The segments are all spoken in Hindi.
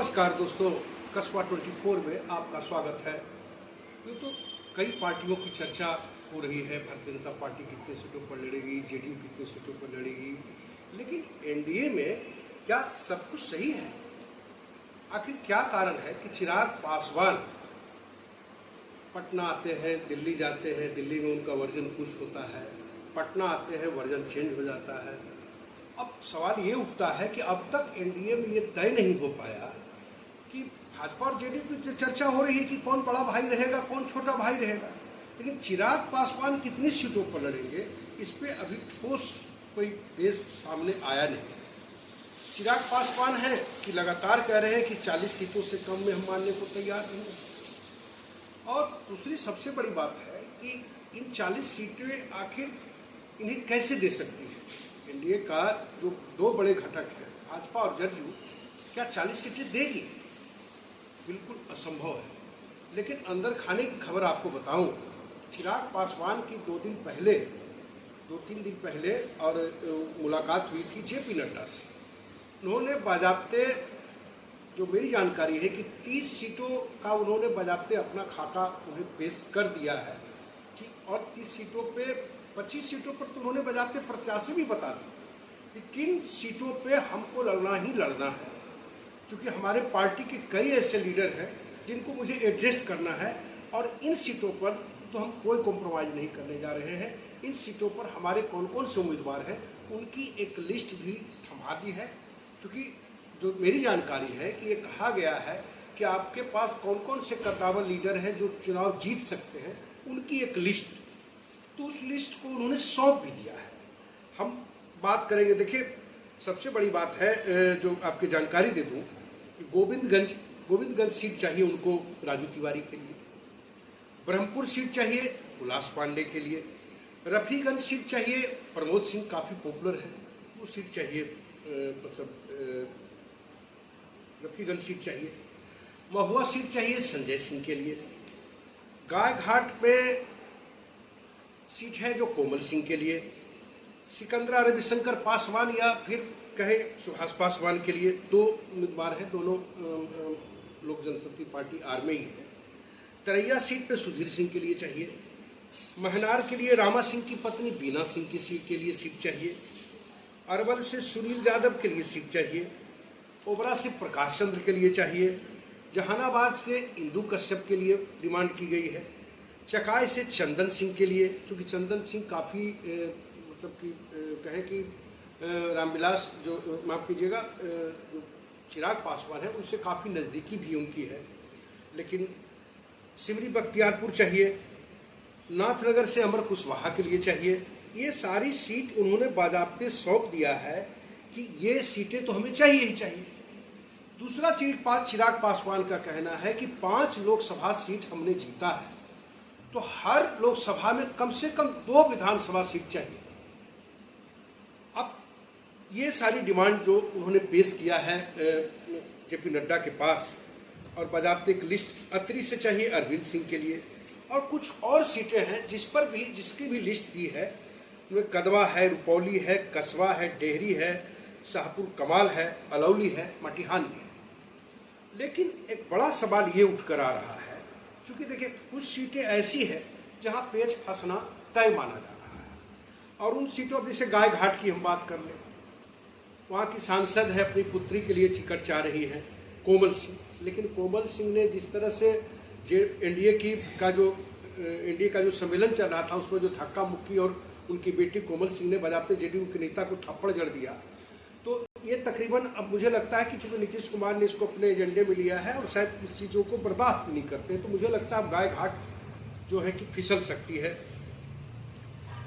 नमस्कार दोस्तों, कस्बा 24 में आपका स्वागत है। ये तो कई पार्टियों की चर्चा हो रही है, भारतीय जनता पार्टी कितने सीटों पर लड़ेगी, जेडीयू कितने सीटों पर लड़ेगी, लेकिन एनडीए में क्या सब कुछ सही है? आखिर क्या कारण है कि चिराग पासवान पटना आते हैं, दिल्ली जाते हैं, दिल्ली में उनका वर्जन कुछ होता है, पटना आते हैं वर्जन चेंज हो जाता है। अब सवाल ये उठता है कि अब तक एनडीए में ये तय नहीं हो पाया कि भाजपा और जेडीयू की चर्चा हो रही है कि कौन बड़ा भाई रहेगा, कौन छोटा भाई रहेगा, लेकिन चिराग पासवान कितनी सीटों पर लड़ेंगे इस पे अभी ठोस कोई बेस सामने आया नहीं। चिराग पासवान है कि लगातार कह रहे हैं कि 40 सीटों से कम में हम मानने को तैयार नहीं हैं। और दूसरी सबसे बड़ी बात है कि इन 40 सीटें आखिर इन्हें कैसे दे सकती है एनडीए का जो दो बड़े घटक हैं भाजपा और जेडीयू, क्या 40 सीटें देगी? बिल्कुल असंभव है। लेकिन अंदर खाने की खबर आपको बताऊं, चिराग पासवान की 2-3 दिन पहले और मुलाकात हुई थी जेपी नड्डा से। उन्होंने बाजाब्ते, जो मेरी जानकारी है कि 30 सीटों का उन्होंने बाजाब्ते अपना खाता उन्हें पेश कर दिया है कि और 30 सीटों पे 25 सीटों पर तो उन्होंने बाजाब्ते प्रत्याशी भी बता दी कि किन सीटों पे हमको लड़ना ही लड़ना है, क्योंकि हमारे पार्टी के कई ऐसे लीडर हैं जिनको मुझे एडजस्ट करना है और इन सीटों पर तो हम कोई कॉम्प्रोमाइज़ नहीं करने जा रहे हैं। इन सीटों पर हमारे कौन कौन से उम्मीदवार हैं उनकी एक लिस्ट भी थमा दी है, क्योंकि जो मेरी जानकारी है कि ये कहा गया है कि आपके पास कौन कौन से कद्दावर लीडर हैं जो चुनाव जीत सकते हैं, उनकी एक लिस्ट, तो उस लिस्ट को उन्होंने सौंप भी दिया है। हम बात करेंगे। देखिए, सबसे बड़ी बात है जो आपकी जानकारी दे दूं, गोविंदगंज सीट चाहिए उनको राजू तिवारी के लिए, ब्रह्मपुर सीट चाहिए उल्लास पांडे के लिए, रफीगंज सीट चाहिए प्रमोद सिंह, काफ़ी पॉपुलर है, वो सीट चाहिए, रफीगंज सीट चाहिए, महुआ सीट चाहिए संजय सिंह के लिए, गायघाट में सीट है जो कोमल सिंह के लिए, सिकंदरा रविशंकर पासवान या फिर कहे सुभाष पासवान के लिए दो उम्मीदवार हैं, दोनों लोक जनशक्ति पार्टी आर में ही है। तरैया सीट पे सुधीर सिंह के लिए चाहिए, महनार के लिए रामा सिंह की पत्नी बीना सिंह की सीट के लिए सीट चाहिए, अरवल से सुनील यादव के लिए सीट चाहिए, ओबरा से प्रकाश चंद्र के लिए चाहिए, जहानाबाद से इंदू कश्यप के लिए डिमांड की गई है, चकाई से चंदन सिंह के लिए, क्योंकि चंदन सिंह काफ़ी मतलब कि कहें कि रामविलास जो माफ कीजिएगा जो चिराग पासवान है उनसे काफ़ी नज़दीकी भी उनकी है। लेकिन सिमरी बख्तियारपुर चाहिए, नाथनगर से अमर कुशवाहा के लिए चाहिए। ये सारी सीट उन्होंने बाजाब्ते सौंप दिया है कि ये सीटें तो हमें चाहिए ही चाहिए। दूसरा चीज चिराग पासवान का कहना है कि 5 लोकसभा सीट हमने जीता है, तो हर लोकसभा में कम से कम 2 विधानसभा सीट चाहिए। अब ये सारी डिमांड जो उन्होंने पेश किया है जेपी नड्डा के पास, और बाजाब्ते एक लिस्ट अत्री से चाहिए अरविंद सिंह के लिए, और कुछ और सीटें हैं जिसकी भी लिस्ट दी है, उनमें कदवा है, रुपौली है, कसबा है, डेहरी है, शाहपुर कमाल है, अलौली है, मटिहानी है। लेकिन एक बड़ा सवाल ये उठकर आ रहा है, क्योंकि देखिए कुछ सीटें ऐसी है जहां पेच फंसना तय माना जा रहा है, और उन सीटों जैसे गायघाट की हम बात कर लें, वहाँ की सांसद है अपनी पुत्री के लिए टिकट चाह रही है कोमल सिंह, लेकिन कोमल सिंह ने जिस तरह से एनडीए का जो सम्मेलन चल रहा था उसमें जो धक्का मुक्की और उनकी बेटी कोमल सिंह ने बाजाब्ते जेडीयू के नेता को थप्पड़ जड़ दिया, तो ये तकरीबन अब मुझे लगता है कि चूंकि नीतीश कुमार ने इसको अपने एजेंडे में लिया है और शायद इस चीज़ों को बर्दाश्त नहीं करते, तो मुझे लगता है अब गायघाट जो है कि फिसल सकती है।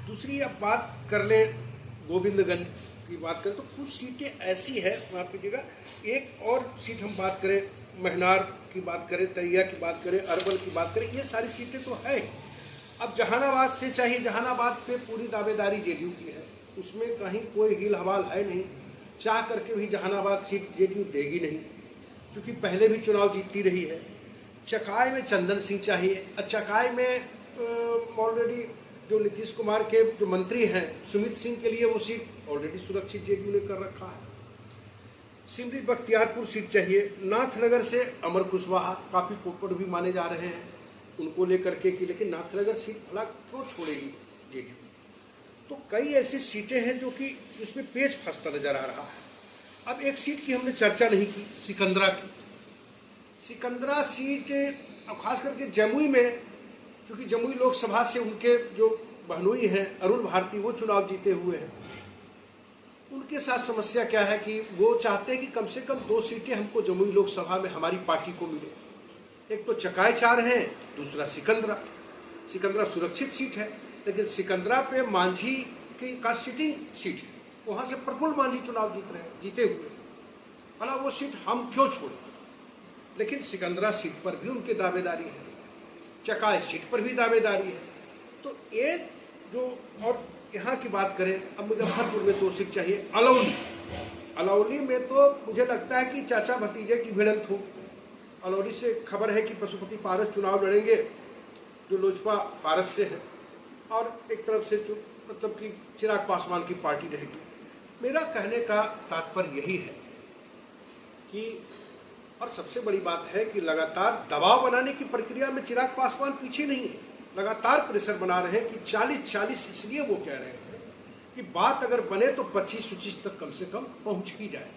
दूसरी अब बात कर लें गोविंदगंज की बात करें तो कुछ सीटें ऐसी है, माफ कीजिएगा, एक और सीट हम बात करें महनार की बात करें, तरैया की बात करें, अरवल की बात करें, ये सारी सीटें तो है। अब जहानाबाद से चाहिए, जहानाबाद पे पूरी दावेदारी जेडीयू की है, उसमें कहीं कोई हिल हवाल है नहीं, चाह करके भी जहानाबाद सीट जेडीयू देगी नहीं, क्योंकि पहले भी चुनाव जीतती रही है। चकाई में चंदन सिंह चाहिए, चकाई में ऑलरेडी जो नीतीश कुमार के जो मंत्री हैं सुमित सिंह के लिए वो सीट ऑलरेडी सुरक्षित जेडीयू ने कर रखा है। सिमरी बख्तियारपुर सीट चाहिए। नाथनगर से अमर कुशवाहा काफी पोपट भी माने जा रहे हैं उनको लेकर के कि लेकिन नाथनगर सीट भला क्यों छोड़ेगी जेडीयू। तो कई ऐसी सीटें हैं जो कि इसमें पेच फंसता नजर आ रहा है। अब एक सीट की हमने चर्चा नहीं की, सिकंदरा की। सिकंदरा सीट अब खास करके जमुई में, क्योंकि जमुई लोकसभा से उनके जो बहनोई हैं अरुण भारती वो चुनाव जीते हुए हैं। उनके साथ समस्या क्या है कि वो चाहते हैं कि कम से कम 2 सीटें हमको जमुई लोकसभा में हमारी पार्टी को मिले। एक तो चकाई 4 है, दूसरा सिकंदरा। सिकंदरा सुरक्षित सीट है, लेकिन सिकंदरा पे मांझी की का सिटिंग सीट है, वहां से प्रफुल्ल मांझी चुनाव जीते हुए। भला वो सीट हम क्यों छोड़े। लेकिन सिकंदरा सीट पर भी उनकी दावेदारी है, चकाई सीट पर भी दावेदारी है। तो एक जो और यहाँ की बात करें, अब मुजफ्फरपुर में 2 सीट चाहिए। अलौली में तो मुझे लगता है कि चाचा भतीजे की भिड़ंत हो। अलौली से खबर है कि पशुपति पारस चुनाव लड़ेंगे जो लोजपा पारस से है, और एक तरफ से जो मतलब कि चिराग पासवान की पार्टी रहेगी। मेरा कहने का तात्पर्य यही है कि, और सबसे बड़ी बात है कि लगातार दबाव बनाने की प्रक्रिया में चिराग पासवान पीछे नहीं है। लगातार प्रेशर बना रहे हैं कि 40-40, इसलिए वो कह रहे हैं कि बात अगर बने तो 25-25 तक कम से कम पहुंच ही जाए।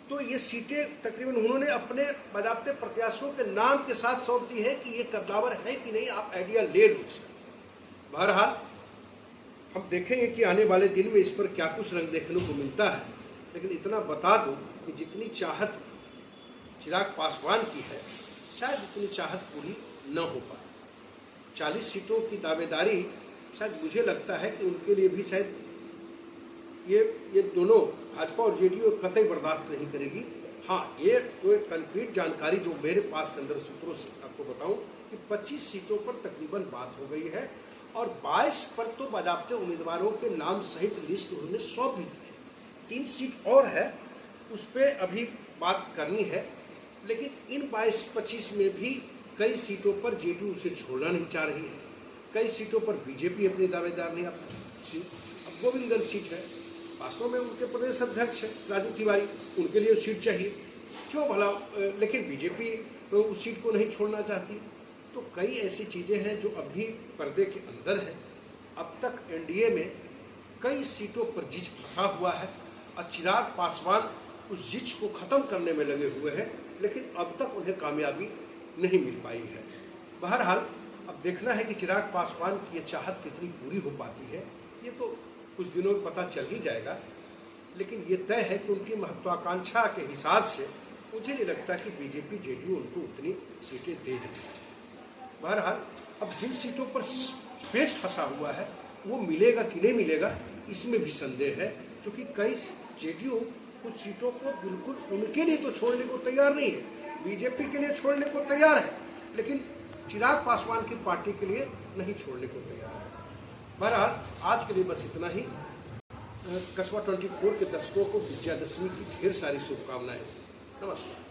तो ये सीटें तकरीबन उन्होंने अपने बाजाबते प्रत्याशियों के नाम के साथ सौंप दी है कि ये कद्दावर है कि नहीं, आप आइडिया ले लो इसका। बहरहाल हम देखेंगे कि आने वाले दिन में इस पर क्या कुछ रंग देखने को मिलता है। लेकिन इतना बता दो कि जितनी चाहत चिराग पासवान की है, शायद उतनी चाहत पूरी न हो पाए। 40 सीटों की दावेदारी शायद मुझे लगता है कि उनके लिए भी शायद ये दोनों भाजपा और जेडीयू कतई बर्दाश्त नहीं करेगी। हाँ, ये तो एक कंक्रीट जानकारी जो मेरे पास अंदर सूत्रों से आपको बताऊं कि 25 सीटों पर तकरीबन बात हो गई है, और 22 पर तो बाजाबते उम्मीदवारों के नाम सहित लिस्ट उन्होंने सौंप दी है। 3 सीट और है, उस पर अभी बात करनी है। लेकिन इन 22-25 में भी कई सीटों पर जेडीयू उसे छोड़ना नहीं चाह रही है, कई सीटों पर बीजेपी अपने दावेदार नहीं। अब गोविंदगंज सीट है, वास्तव में उनके प्रदेश अध्यक्ष है राजू तिवारी, उनके लिए सीट चाहिए क्यों भला, लेकिन बीजेपी तो उस सीट को नहीं छोड़ना चाहती। तो कई ऐसी चीजें हैं जो अभी पर्दे के अंदर है। अब तक एनडीए में कई सीटों पर जिच फंसा हुआ है और चिराग पासवान उस जिच को खत्म करने में लगे हुए हैं, लेकिन अब तक उन्हें कामयाबी नहीं मिल पाई है। बहरहाल अब देखना है कि चिराग पासवान की ये चाहत कितनी पूरी हो पाती है, ये तो कुछ दिनों में पता चल ही जाएगा। लेकिन ये तय है कि उनकी महत्वाकांक्षा के हिसाब से मुझे नहीं लगता कि बीजेपी जेडीयू उनको उतनी सीटें दे देगी। बहरहाल अब जिन सीटों पर पेच फंसा हुआ है वो मिलेगा कि नहीं मिलेगा, इसमें भी संदेह है, क्योंकि कई जेडीयू कुछ सीटों को बिल्कुल उनके लिए तो छोड़ने को तैयार नहीं है, बीजेपी के लिए छोड़ने को तैयार है, लेकिन चिराग पासवान की पार्टी के लिए नहीं छोड़ने को तैयार है। बहरहाल आज के लिए बस इतना ही। कस्बा 24 के दर्शकों को विजयादशमी की ढेर सारी शुभकामनाएं। नमस्कार।